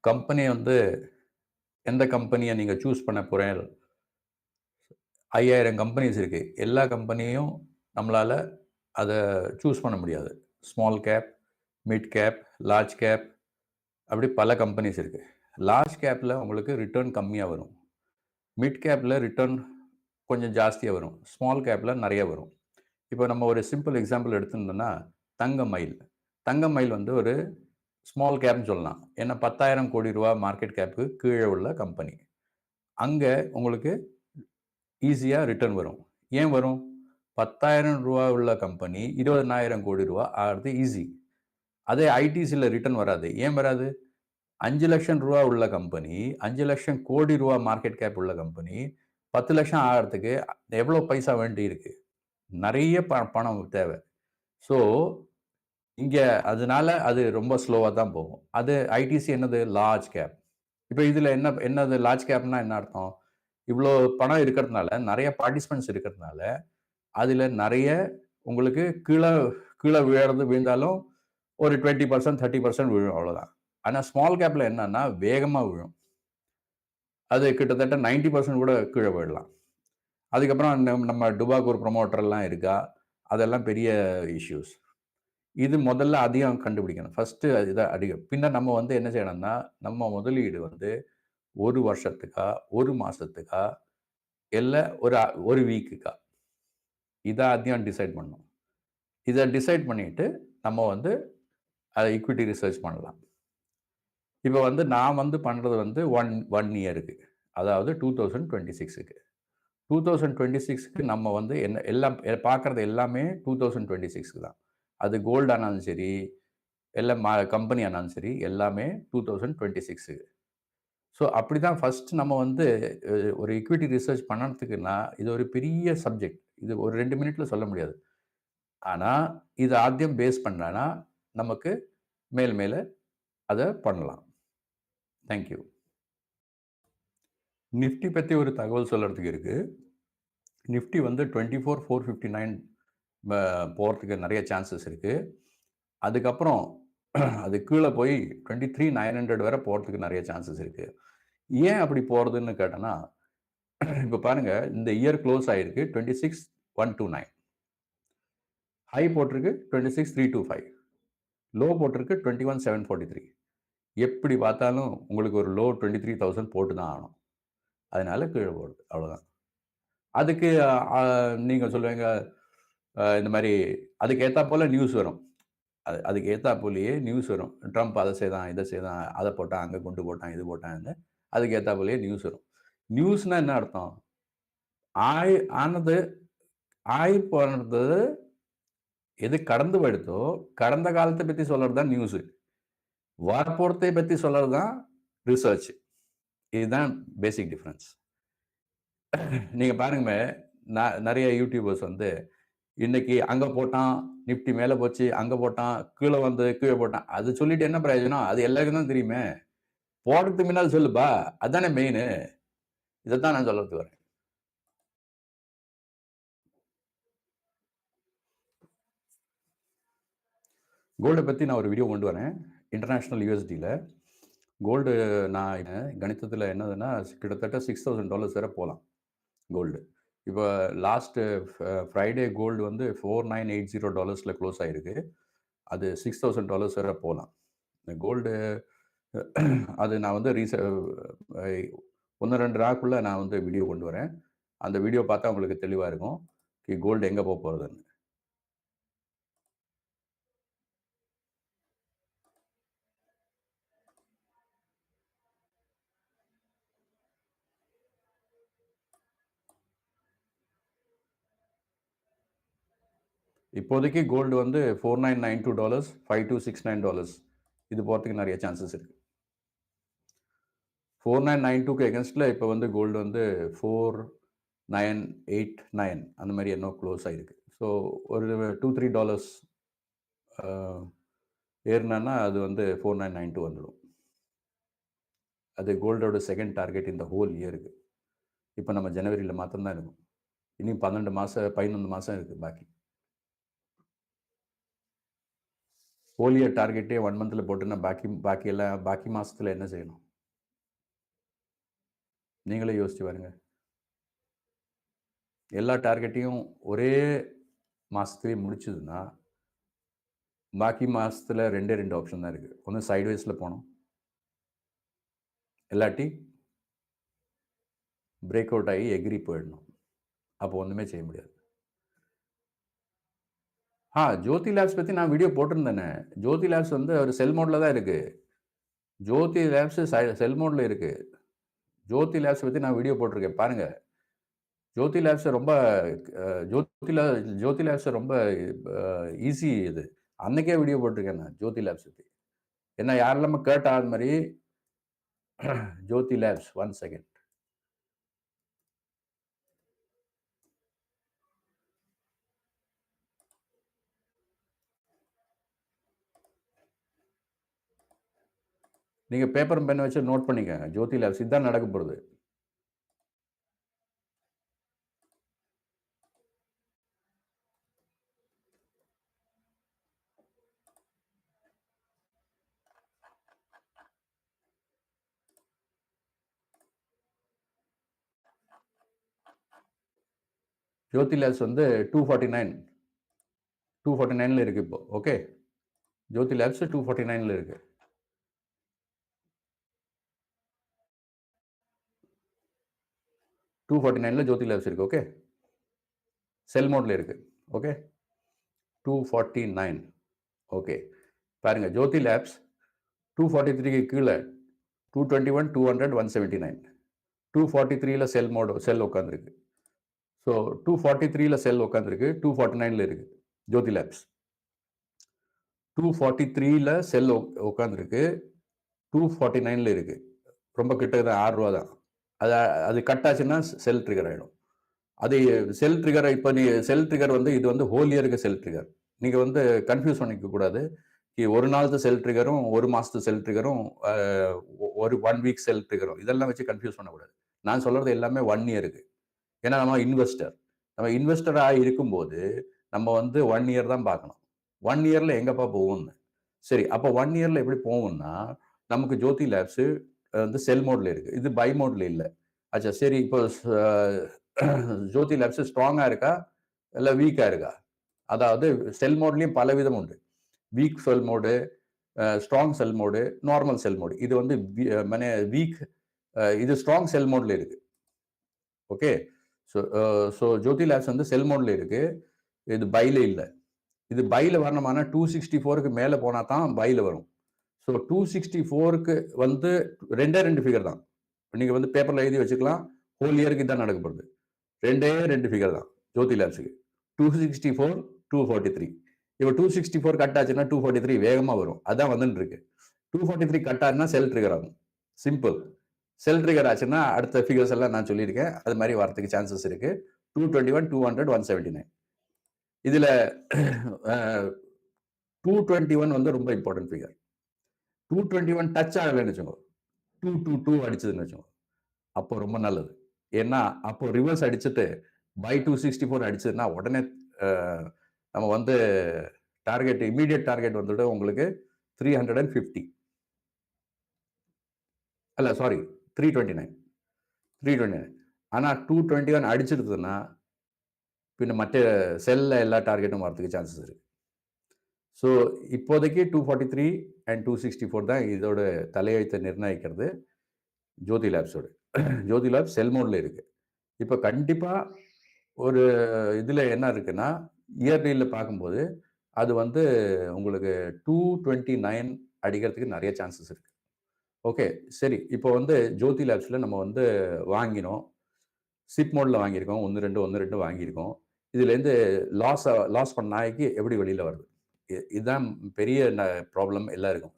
Company வந்து எந்த கம்பெனியை நீங்கள் சூஸ் பண்ண போகிறேன் 5000 கம்பெனிஸ் இருக்குது. எல்லா கம்பெனியும் நம்மளால் அதை சூஸ் பண்ண முடியாது. Small cap, mid cap, large cap, அப்படி பல கம்பெனிஸ் இருக்குது. லார்ஜ் கேப்பில் உங்களுக்கு ரிட்டர்ன் கம்மியாக வரும். மிட் கேப்பில் ரிட்டர்ன் கொஞ்சம் ஜாஸ்தியாக வரும். ஸ்மால் கேப்பில் நிறைய வரும். இப்போ நம்ம ஒரு சிம்பிள் எக்ஸாம்பிள் எடுத்துருந்தோம்னா தங்க மயில். தங்க மயில் வந்து ஒரு ஸ்மால் கேப்னு சொல்லலாம். ஏன்னா 10,000 கோடி ரூபா மார்க்கெட் கேப்புக்கு கீழே உள்ள கம்பெனி. அங்கே உங்களுக்கு ஈஸியாக ரிட்டர்ன் வரும். ஏன் வரும்? 10,000 ரூபா உள்ள கம்பெனி 20,000 கோடி ரூபா ஆகிறது ஈஸி. அதே ஐடிசியில் ரிட்டர்ன் வராது. ஏன் வராது? 5 லட்சம் ரூபா உள்ள கம்பெனி, 5 லட்சம் கோடி ரூபா மார்க்கெட் கேப் உள்ள கம்பெனி 10 லட்சம் ஆகிறதுக்கு எவ்வளோ பைசா வேண்டி இருக்கு? நிறைய பணம் தேவை. ஸோ இங்கே அதனால அது ரொம்ப ஸ்லோவாக தான் போகும். அது ஐடிசி என்னது? Large cap. இப்போ இதில் என்னது லார்ஜ் கேப்னா என்ன அர்த்தம்? இவ்வளோ பணம் இருக்கிறதுனால, நிறைய பார்ட்டிசிபென்ட்ஸ் இருக்கிறதுனால, அதில் நிறைய உங்களுக்கு கீழே விழுந்தாலும் ஒரு 20%, 30% விழும், அவ்வளோதான். ஆனால் ஸ்மால் கேப்பில் என்னன்னா வேகமாக விழும். அது கிட்டத்தட்ட 90% கூட கீழே போயிடலாம். அதுக்கப்புறம் நம்ம டுபாக்கூர் ஒரு ப்ரொமோட்டர்லாம் இருக்கா, அதெல்லாம் பெரிய இஷ்யூஸ். இது முதல்ல அதிகம் கண்டுபிடிக்கணும். ஃபஸ்ட்டு இதான் அதிகம். பின்ன நம்ம வந்து என்ன செய்யணும்னா, நம்ம முதலீடு வந்து 1 வருஷத்துக்கா, 1 மாதத்துக்கா, இல்லை ஒரு வீக்குக்கா, இதை அதிகம் டிசைட் பண்ணணும். இதை டிசைட் பண்ணிட்டு நம்ம வந்து அதை ஈக்விட்டி ரிசர்ச் பண்ணலாம். இப்போ வந்து நான் வந்து பண்ணுறது வந்து ஒன் இயருக்கு, அதாவது 2026க்கு. 2026க்கு நம்ம வந்து எல்லாம் பார்க்குறது எல்லாமே 2026க்கு தான். அது கோல்டு ஆனாலும் சரி, எல்லாம் கம்பெனி ஆனாலும் சரி, எல்லாமே 2026க்கு. ஸோ அப்படி தான் ஃபஸ்ட்டு நம்ம வந்து ஒரு ஈக்விட்டி ரிசர்ச் பண்ணுறதுக்குன்னா, இது ஒரு பெரிய சப்ஜெக்ட். இது ஒரு 2 மினிட்ல சொல்ல முடியாது. ஆனால் இது ஆத்தியம் பேஸ் பண்ணானா நமக்கு மேலே அதை பண்ணலாம். தேங்க்யூ. நிஃப்டி பற்றி ஒரு தகவல் சொல்கிறதுக்கு இருக்குது. நிஃப்டி வந்து 24,459 போகிறதுக்கு நிறைய சான்சஸ் இருக்குது. அதுக்கப்புறம் அது கீழே போய் 23,900 வரை போகிறதுக்கு நிறைய சான்சஸ் இருக்குது. ஏன் அப்படி போகிறதுன்னு கேட்டோன்னா, இப்போ பாருங்கள், இந்த இயர் க்ளோஸ் ஆகிருக்கு 26,129. ஹை போட்டிருக்கு 26,325. லோ போட்டிருக்கு 21,743. எப்படி பார்த்தாலும் உங்களுக்கு ஒரு லோ 23,000 போட்டு தான் ஆகணும். அதனால கீழே போடுது, அவ்வளோதான். அதுக்கு நீங்கள் சொல்லுவீங்க, இந்த மாதிரி அதுக்கு ஏற்றா போல் நியூஸ் வரும். அதுக்கு ஏற்றா போலேயே நியூஸ் வரும். ட்ரம்ப் அதை செய்தான், இதை செய்தான், அதை போட்டான், அங்கே குண்டு போட்டான், இது போட்டான்னு அதுக்கு ஏற்றா போலேயே நியூஸ் வரும். நியூஸ்னால் என்ன அர்த்தம்? போனது எது கடந்து போயிடுதோ, கடந்த காலத்தை பற்றி சொல்கிறது தான் நியூஸு. வரப்போறதை பற்றி சொல்கிறது தான் ரிசர்ச். இதுதான் பேசிக் டிஃப்ரென்ஸ். நீங்கள் பாருங்க, நிறைய யூடியூபர்ஸ் வந்து இன்னைக்கு அங்கே போட்டான், நிஃப்டி மேலே போச்சு, அங்கே போட்டான், கீழே போட்டான், அது சொல்லிட்டு என்ன பிரயோஜனம்? அது எல்லாருக்கும் தான் தெரியுமே. போடுறதுக்கு முன்னால் சொல்லுப்பா, அதுதானே மெயின். இதைத்தான் நான் சொல்றதுக்கு வரேன். கோல்டை பற்றி நான் ஒரு வீடியோ கொண்டு வரேன். இன்டர்நேஷ்னல் யூஎஸ்டியில் கோல்டு நான் கணித்தத்தில் என்னதுன்னா கிட்டத்தட்ட $6,000 வரை போகலாம் கோல்டு. இப்போ லாஸ்ட்டு ஃப்ரைடே கோல்டு வந்து $4,980 க்ளோஸ் ஆகிருக்கு. அது $6,000 வரை போகலாம். இந்த கோல்டு அது நான் வந்து 1-2 நாளுக்குள்ளே நான் வந்து வீடியோ கொண்டு வரேன். அந்த வீடியோ பார்த்தா உங்களுக்கு தெளிவாக இருக்கும் கோல்டு எங்கே போக போகிறதுன்னு. இப்போதைக்கு கோல்டு வந்து $4,992, $5,269 இது போகிறதுக்கு நிறைய சான்சஸ் இருக்குது. 4,992க்கு எகென்ஸ்டில் இப்போ வந்து கோல்டு வந்து 4,989 அந்த மாதிரி என்ன க்ளோஸ் ஆகிருக்கு. ஸோ ஒரு $2-3 ஏறினா அது வந்து 4,992 வந்துடும். அது கோல்டோட செகண்ட் டார்கெட் இந்த ஹோல் இயருக்கு. இப்போ நம்ம ஜனவரியில் மாத்திரம்தான் இருக்கும். இன்னும் 11 மாதம் இருக்குது பாக்கி. ஹோல் இயர் டார்கெட்டே 1 மந்த்தில் போட்டுன்னா பாக்கி மாதத்தில் என்ன செய்யணும்? நீங்களே யோசிச்சு பாருங்க. எல்லா டார்கெட்டையும் ஒரே மாதத்துலேயே முடிச்சதுன்னா பாக்கி மாதத்தில் 2 ஆப்ஷன் தான் இருக்குது. ஒன்று சைட்வேஸில் போகணும், இல்லாட்டி பிரேக் அவுட் ஆகி எகிரி போயிடணும். அப்போ ஒன்றுமே செய்ய முடியாது. ஜோதி லேப்ஸ் பற்றி நான் வீடியோ போட்டிருந்தேனே. ஜோதி லேப்ஸ் வந்து ஒரு செல் மோடில் தான் இருக்குது. ஜோதி லேப்ஸ் செல் மோடில் இருக்குது. ஜோதி லேப்ஸ் பற்றி நான் வீடியோ போட்டிருக்கேன், பாருங்கள். ஜோதி லேப்ஸ் ரொம்ப ஜோதி லேப்ஸ் ரொம்ப ஈஸி. இது அன்னைக்கே வீடியோ போட்டிருக்கேன் நான் ஜோதி லேப்ஸ் பற்றி. என்ன யாரெல்லாம கேட்டா அது மாதிரி ஜோதி லேப்ஸ் 1 செகண்ட். நீங்க பேப்பர் பென் வச்சு நோட் பண்ணிக்கங்க. ஜோதி லேப்ஸ் இதுதான் நடக்க போகுது. ஜோதி லேப்ஸ் வந்து 249ல இருக்கு இப்போ. ஓகே, ஜோதி லேப்ஸ் 249ல இருக்கு. ஜோதி லேப்ஸ் இருக்கு. ஓகே, செல் மோட்ல இருக்கு. ஓகே, 249. ஓகே, பாருங்க. ஜோதி லேப்ஸ் 243க்கு கீழே 221, 200, 179. 243ல செல் உட்காந்துருக்கு. ஸோ 243ல செல் உட்காந்துருக்கு, 249ல இருக்கு ஜோதி லேப்ஸ். 243ல செல் உட்காந்துருக்கு, 249ல இருக்கு. ரொம்ப கிட்ட 6 ரூபா தான். அது கட் ஆச்சுன்னா செல் ட்ரிகர் ஆகிடும். அது செல் ட்ரிகர். இப்போ நீ செல் ட்ரிகர் வந்து இது வந்து ஹோல் இயருக்கு செல் ட்ரிகர். நீங்கள் வந்து கன்ஃபியூஸ் பண்ணிக்க கூடாது. ஒரு நாளுக்கு செல் ட்ரிகரும் ஒரு மாதத்து செல் ட்ரிகரும் ஒரு 1 வீக் செல் ட்ரிகரும் இதெல்லாம் வச்சு கன்ஃபியூஸ் பண்ணக்கூடாது. நான் சொல்கிறது எல்லாமே 1 இயருக்கு. ஏன்னா நம்ம இன்வெஸ்டராக இருக்கும்போது நம்ம வந்து 1 இயர் தான் பார்க்கணும். 1 இயரில் எங்கப்பா போகும்னு. சரி, அப்போ 1 இயரில் எப்படி போகும்னா நமக்கு ஜோதி லேப்ஸு வந்து செல் மோடில் இருக்குது, இது பை மோடில் இல்லை. அச்சா, சரி. இப்போ ஜோதி லேப்ஸ் ஸ்ட்ராங்காக இருக்கா இல்லை வீக்காக இருக்கா? அதாவது செல் மோட்லேயும் பல விதம் உண்டு. வீக் செல் மோடு, ஸ்ட்ராங் செல் மோடு, நார்மல் செல் மோடு. இது வந்து வீக், இது ஸ்ட்ராங் செல் மோடில் இருக்குது. ஓகே, ஸோ ஜோதி லேப்ஸ் வந்து செல் மோடில் இருக்குது, இது பையில் இல்லை. இது பையில் வரணுமானா 264க்கு மேலே போனால் தான் பையில் வரும். ஸோ 264க்கு வந்து 2 ஃபிகர் தான். நீங்கள் வந்து பேப்பரில் எழுதி வச்சுக்கலாம். ஹோல் இயருக்கு தான் நடக்கப்படுது. 2 ஃபிகர் தான் ஜோதி லேப்ஸுக்கு. 264, 243. இப்போ 264 கட் ஆச்சுன்னா 243 வேகமாக வரும். அதான் வந்துட்டு இருக்கு. 243 கட் ஆச்சுன்னா செல் ட்ரிகர் ஆகும். சிம்பிள். செல் ட்ரிகர் ஆச்சுன்னா அடுத்த ஃபிகர்ஸ் எல்லாம் நான் சொல்லியிருக்கேன், அது மாதிரி வரதுக்கு சான்சஸ் இருக்கு. 221, 200, 179. இதில் 221 வந்து ரொம்ப இம்பார்ட்டன்ட் ஃபிகர். 221 டச் ஆகலைன்னு வச்சுக்கோ, 222 அடிச்சதுன்னு வச்சுக்கோ, அப்போ ரொம்ப நல்லது. ஏன்னா அப்போ ரிவர்ஸ் அடிச்சுட்டு பை 264 அடிச்சதுன்னா உடனே நம்ம வந்து டார்கெட், இமீடியட் டார்கெட் வந்துட்டு உங்களுக்கு 350. அல்ல, சாரி, 329. ஆனால் 221 அடிச்சிருந்ததுன்னா பின்ன மற்ற செல்லில் எல்லா டார்கெட்டும் வரதுக்கு சான்சஸ் இருக்கு. ஸோ இப்போதைக்கு 243 அண்ட் 264 தான் இதோட தலையெழுத்தை நிர்ணயிக்கிறது ஜோதி லேப்ஸோட. ஜோதி லேப்ஸ் செல் மோடில் இருக்கு. இப்போ கண்டிப்பாக ஒரு இதில் என்ன இருக்குன்னா, இயர்லியில் பார்க்கும்போது அது வந்து உங்களுக்கு 229 அடிக்கிறதுக்கு நிறைய சான்சஸ் இருக்கு. ஓகே, சரி. இப்போ வந்து ஜோதி லேப்ஸில் நம்ம வந்து வாங்கினோம், சிப் மோடில் வாங்கியிருக்கோம், 1-2 வாங்கியிருக்கோம். இதுலேருந்து லாஸ் பண்ண நாய்க்கு எப்படி வெளியில் வருது? இதுதான் பெரிய ப்ராப்ளம் எல்லாருக்கும்.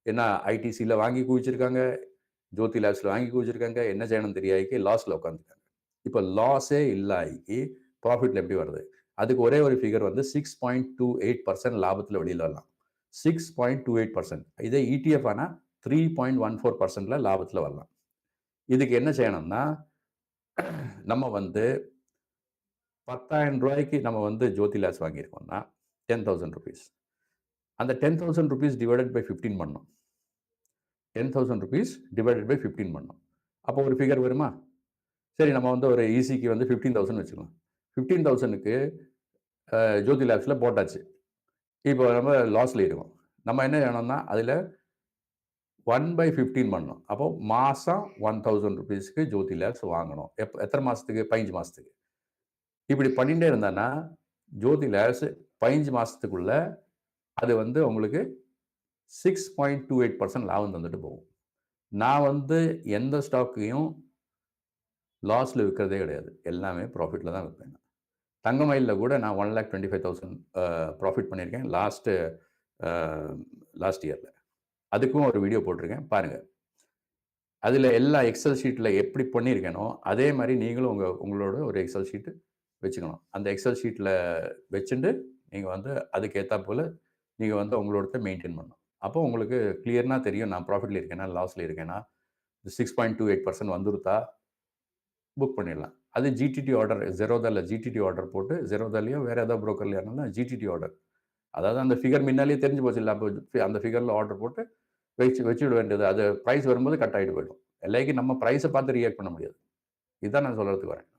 ஏன்னா ஐடிசியில் வாங்கி குவிச்சிருக்காங்க, ஜோதி லேப்ஸில் வாங்கி குவிச்சிருக்காங்க, என்ன செய்யணும் தெரியாதுக்கு லாஸில் உட்காந்துருக்காங்க. இப்போ லாஸே இல்லாக்கி ப்ராஃபிட்டில் எப்படி வருது? அதுக்கு ஒரே ஒரு ஃபிகர் வந்து 6.28% லாபத்தில் வெளியில் வரலாம். 6.28%. இதே ETF ஆனால் 3.14%ல லாபத்தில் வரலாம். இதுக்கு என்ன செய்யணும்னா, நம்ம வந்து 10,000 ரூபாய்க்கு நம்ம வந்து ஜோதி லேப்ஸ் வாங்கியிருக்கோம்னா 10,000 rupees. அந்த 10,000 rupees டிவைடட் பை 15 பண்ணணும். 10,000 rupees டிவைடட் பை 15 பண்ணணும். அப்போ ஒரு ஃபிகர் வருமா? சரி, நம்ம வந்து ஒரு ஈசிக்கு வந்து 15,000 வச்சுக்கலாம். 15,000க்கு ஜோதி லேப்ஸ்ல போட்டாச்சு. இப்போ நம்ம லாஸ்ல இருக்கோம். நம்ம என்ன செய்யணும்னா, அதில 1/15 பண்ணணும். அப்போ மாசம் 1,000 ரூபீஸ்க்கு ஜோதி லேப்ஸ் வாங்கணும். எத்தனை மாசத்துக்கு? 15 மாசத்துக்கு. இப்படி பண்ணிட்டே இருந்தான்னா, ஜோதி லேப்ஸ் 15 மாசத்துக்குள்ள அது வந்து உங்களுக்கு 6.28% லாபம் தந்துட்டு போகும். நான் வந்து எந்த ஸ்டாக்கையும் லாஸ்ல விற்கிறதே கிடையாது. எல்லாமே ப்ராஃபிட்ல தான் விற்பேன். தங்கமயில்ல கூட நான் 1,25,000 ப்ராஃபிட் பண்ணியிருக்கேன் லாஸ்ட் இயர்ல. அதுக்கும் ஒரு வீடியோ போட்டிருக்கேன், பாருங்க. அதில் எல்லா எக்ஸல் ஷீட்டில் எப்படி பண்ணியிருக்கேனோ அதே மாதிரி நீங்களும் உங்களோட ஒரு எக்ஸல் ஷீட்டு வச்சுக்கணும். அந்த எக்ஸல் ஷீட்டில் வச்சுட்டு நீங்கள் வந்து அதுக்கு ஏற்றாப்போல் நீங்கள் வந்து உங்களோட மெயின்டைன் பண்ணணும். அப்போ உங்களுக்கு கிளியர்னா தெரியும், நான் ப்ராஃபிட்டில் இருக்கேனா லாஸில் இருக்கேனா, 6.28% வந்துருத்தா புக் பண்ணிடலாம். அது ஜிடிடி ஆர்டர், ஜெரோதாவில் ஜிடிடி ஆர்டர் போட்டு, ஜெரோதாலையோ வேறு ஏதாவது ப்ரோக்கர்லையோ இருந்தாலும் ஜிடிடி ஆர்டர், அதாவது அந்த ஃபிகர் முன்னாலேயே தெரிஞ்சு போச்சு இல்லை, அப்போ அந்த ஃபிகரில் ஆர்டர் போட்டு வச்சுவிட வேண்டியது. அது ப்ரைஸ் வரும்போது கட் ஆகிட்டு போயிடும். எல்லாருக்கும் நம்ம ப்ரைஸை பார்த்து ரியாக்ட் பண்ண முடியாது. இதுதான் நான் சொல்கிறதுக்கு வரேன்.